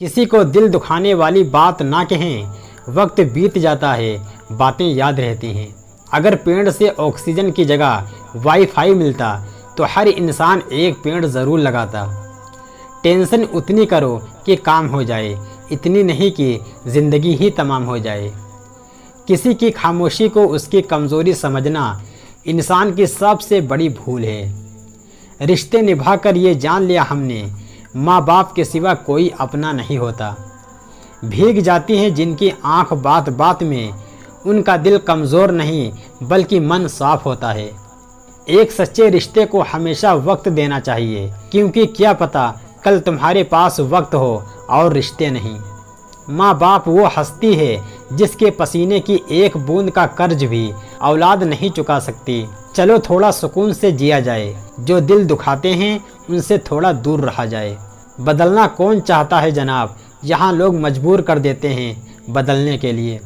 किसी को दिल दुखाने वाली बात ना कहें, वक्त बीत जाता है, बातें याद रहती हैं। अगर पेड़ से ऑक्सीजन की जगह वाईफाई मिलता तो हर इंसान एक पेड़ ज़रूर लगाता। टेंशन उतनी करो कि काम हो जाए, इतनी नहीं कि ज़िंदगी ही तमाम हो जाए। किसी की खामोशी को उसकी कमज़ोरी समझना इंसान की सबसे बड़ी भूल है। रिश्ते निभाकर ये जान लिया हमने, माँ बाप के सिवा कोई अपना नहीं होता। भीग जाती हैं जिनकी आंख बात बात में, उनका दिल कमज़ोर नहीं बल्कि मन साफ होता है। एक सच्चे रिश्ते को हमेशा वक्त देना चाहिए, क्योंकि क्या पता कल तुम्हारे पास वक्त हो और रिश्ते नहीं। माँ बाप वो हस्ती है जिसके पसीने की एक बूंद का कर्ज भी औलाद नहीं चुका सकती। चलो थोड़ा सुकून से जिया जाए, जो दिल दुखाते हैं उनसे थोड़ा दूर रहा जाए। बदलना कौन चाहता है जनाब, यहाँ लोग मजबूर कर देते हैं बदलने के लिए।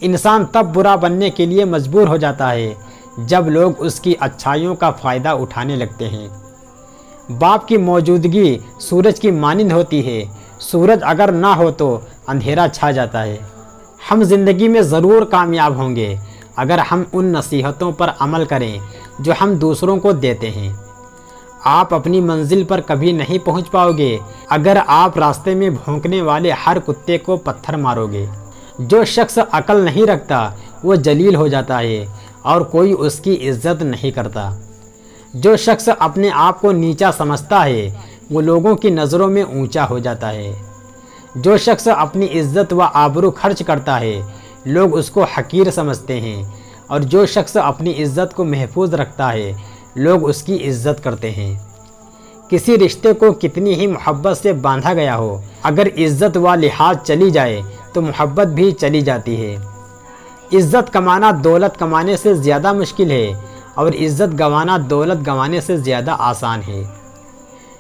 इंसान तब बुरा बनने के लिए मजबूर हो जाता है जब लोग उसकी अच्छाइयों का फ़ायदा उठाने लगते हैं। बाप की मौजूदगी सूरज की मानिंद होती है, सूरज अगर ना हो तो अंधेरा छा जाता है। हम ज़िंदगी में ज़रूर कामयाब होंगे अगर हम उन नसीहतों पर अमल करें जो हम दूसरों को देते हैं। आप अपनी मंजिल पर कभी नहीं पहुंच पाओगे अगर आप रास्ते में भौंकने वाले हर कुत्ते को पत्थर मारोगे। जो शख्स अकल नहीं रखता वो जलील हो जाता है और कोई उसकी इज्जत नहीं करता। जो शख्स अपने आप को नीचा समझता है वो लोगों की नज़रों में ऊंचा हो जाता है। जो शख्स अपनी इज्जत व आबरू खर्च करता है लोग उसको हकीर समझते हैं, और जो शख्स अपनी इज्जत को महफूज रखता है लोग उसकी इज्जत करते हैं। किसी रिश्ते को कितनी ही मोहब्बत से बांधा गया हो, अगर इज्जत व लिहाज चली जाए तो मोहब्बत भी चली जाती है। इज्जत कमाना दौलत कमाने से ज़्यादा मुश्किल है, और इज्जत गंवाना दौलत गंवाने से ज़्यादा आसान है।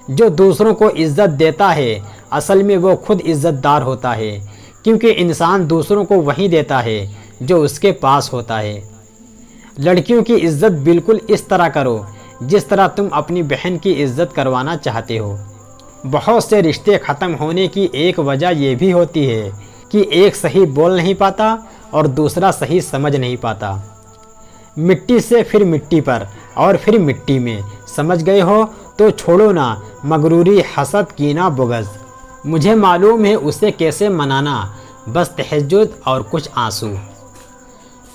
जो दूसरों को इज्जत देता है असल में वो खुद इज्जतदार होता है, क्योंकि इंसान दूसरों को वही देता है जो उसके पास होता है। लड़कियों की इज्जत बिल्कुल इस तरह करो जिस तरह तुम अपनी बहन की इज्जत करवाना चाहते हो। बहुत से रिश्ते ख़त्म होने की एक वजह यह भी होती है कि एक सही बोल नहीं पाता और दूसरा सही समझ नहीं पाता। मिट्टी से फिर मिट्टी पर और फिर मिट्टी में, समझ गए हो तो छोड़ो ना मगरूरी, हसद, कीना, बुग़्ज़। मुझे मालूम है उसे कैसे मनाना, बस तहज्जुद और कुछ आंसू।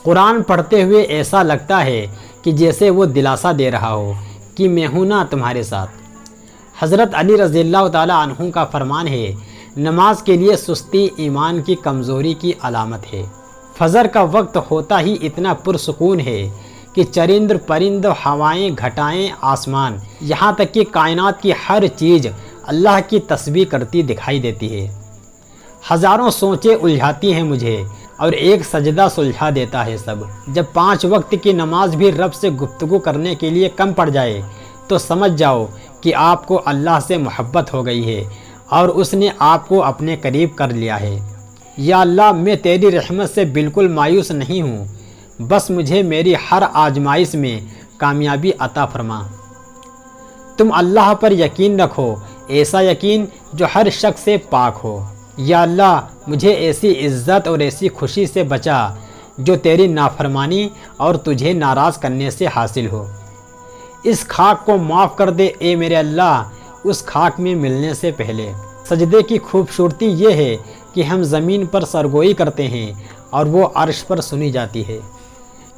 कुरान पढ़ते हुए ऐसा लगता है कि जैसे वो दिलासा दे रहा हो कि मैं हूँ ना तुम्हारे साथ। हज़रत अली रज़ियल्लाहु ताला अन्हु का फरमान है, नमाज के लिए सुस्ती ईमान की कमज़ोरी की अलामत है। फजर का वक्त होता ही इतना पुरसुकून है कि चरिंद परिंद, हवाएं, घटाएं, आसमान, यहाँ तक कि कायनात की हर चीज़ अल्लाह की तस्बीह करती दिखाई देती है। हज़ारों सोचें उलझाती हैं मुझे और एक सजदा सुलझा देता है सब। जब 5 वक्त की नमाज भी रब से गुफ्तगू करने के लिए कम पड़ जाए तो समझ जाओ कि आपको अल्लाह से मोहब्बत हो गई है और उसने आपको अपने करीब कर लिया है। या अल्लाह, मैं तेरी रहमत से बिल्कुल मायूस नहीं हूँ, बस मुझे मेरी हर आजमाइश में कामयाबी अता फरमा। तुम अल्लाह पर यकीन रखो, ऐसा यकीन जो हर शक से पाक हो। या अल्लाह, मुझे ऐसी इज़्ज़त और ऐसी खुशी से बचा जो तेरी नाफरमानी और तुझे नाराज़ करने से हासिल हो। इस खाक को माफ़ कर दे ए मेरे अल्लाह, उस खाक में मिलने से पहले। सजदे की खूबसूरती ये है कि हम ज़मीन पर सरगोई करते हैं और वो अर्श पर सुनी जाती है।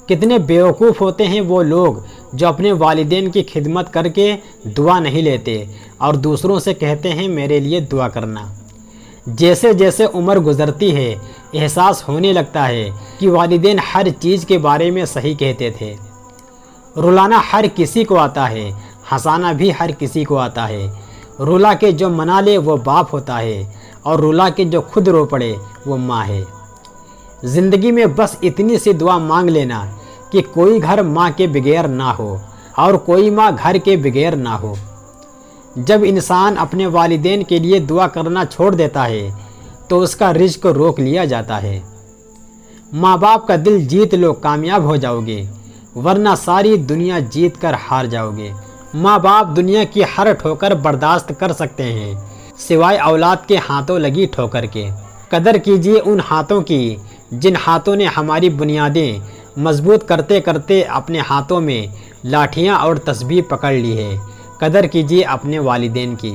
कितने बेवकूफ़ होते हैं वो लोग जो अपने वालिदैन की खिदमत करके दुआ नहीं लेते और दूसरों से कहते हैं मेरे लिए दुआ करना। जैसे जैसे उम्र गुज़रती है एहसास होने लगता है कि वालिदैन हर चीज़ के बारे में सही कहते थे। रुलाना हर किसी को आता है, हंसाना भी हर किसी को आता है। रुला के जो मना ले वो बाप होता है, और रुला के जो खुद रो पड़े वो माँ है। ज़िंदगी में बस इतनी सी दुआ मांग लेना कि कोई घर माँ के बगैर ना हो और कोई माँ घर के बगैर ना हो। जब इंसान अपने वालिदैन के लिए दुआ करना छोड़ देता है तो उसका रिज़्क रोक लिया जाता है। माँ बाप का दिल जीत लो, कामयाब हो जाओगे, वरना सारी दुनिया जीत कर हार जाओगे। माँ बाप दुनिया की हर ठोकर बर्दाश्त कर सकते हैं, सिवाय औलाद के हाथों लगी ठोकर के। कदर कीजिए उन हाथों की जिन हाथों ने हमारी बुनियादें मजबूत करते करते अपने हाथों में लाठियाँ और तस्बीह पकड़ ली है। कदर कीजिए अपने वालिदैन की।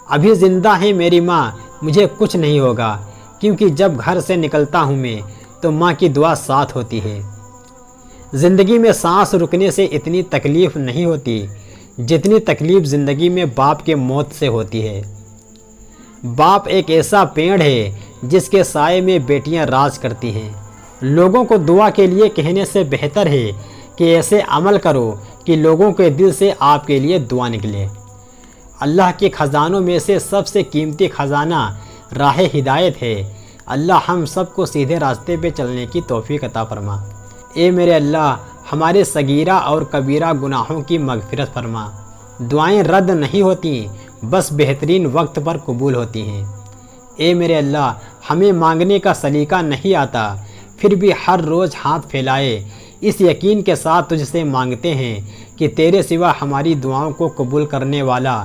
अभी ज़िंदा है मेरी माँ, मुझे कुछ नहीं होगा, क्योंकि जब घर से निकलता हूँ मैं तो माँ की दुआ साथ होती है। ज़िंदगी में सांस रुकने से इतनी तकलीफ़ नहीं होती जितनी तकलीफ़ ज़िंदगी में बाप के मौत से होती है। बाप एक ऐसा पेड़ है जिसके साए में बेटियां राज करती हैं। लोगों को दुआ के लिए कहने से बेहतर है कि ऐसे अमल करो कि लोगों के दिल से आपके लिए दुआ निकले। अल्लाह के ख़जानों में से सबसे कीमती ख़जाना राह हिदायत है। अल्लाह हम सबको सीधे रास्ते पे चलने की तौफीक अता फरमा। ए मेरे अल्लाह, हमारे सगीरा और कबीरा गुनाहों की मगफिरत फरमा। दुआएं रद्द नहीं होती, बस बेहतरीन वक्त पर कबूल होती हैं। ए मेरे अल्लाह, हमें मांगने का सलीका नहीं आता, फिर भी हर रोज़ हाथ फैलाए इस यकीन के साथ तुझसे मांगते हैं कि तेरे सिवा हमारी दुआओं को कबूल करने वाला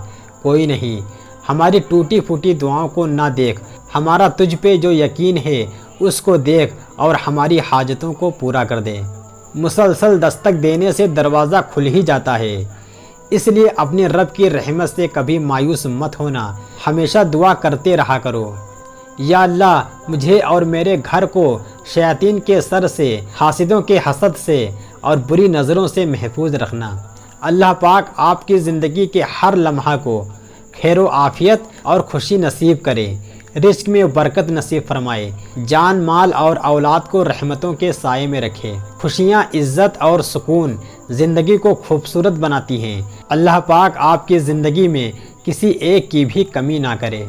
कोई नहीं। हमारी टूटी फूटी दुआओं को ना देख, हमारा तुझ पे जो यकीन है उसको देख और हमारी हाजतों को पूरा कर दे। मुसलसल दस्तक देने से दरवाज़ा खुल ही जाता है, इसलिए अपने रब की रहमत से कभी मायूस मत होना, हमेशा दुआ करते रहा करो। या अल्लाह, मुझे और मेरे घर को शैतान के सर से, हासिदों के हसद से और बुरी नज़रों से महफूज रखना। अल्लाह पाक आपकी ज़िंदगी के हर लम्हा को खैर आफियत और खुशी नसीब करे, रिस्क में बरकत नसीब फरमाए, जान माल और औलाद को रहमतों के साए में रखे। खुशियाँ, इज़्ज़त और सुकून ज़िंदगी को खूबसूरत बनाती हैं। अल्लाह पाक आपकी ज़िंदगी में किसी एक की भी कमी ना करे।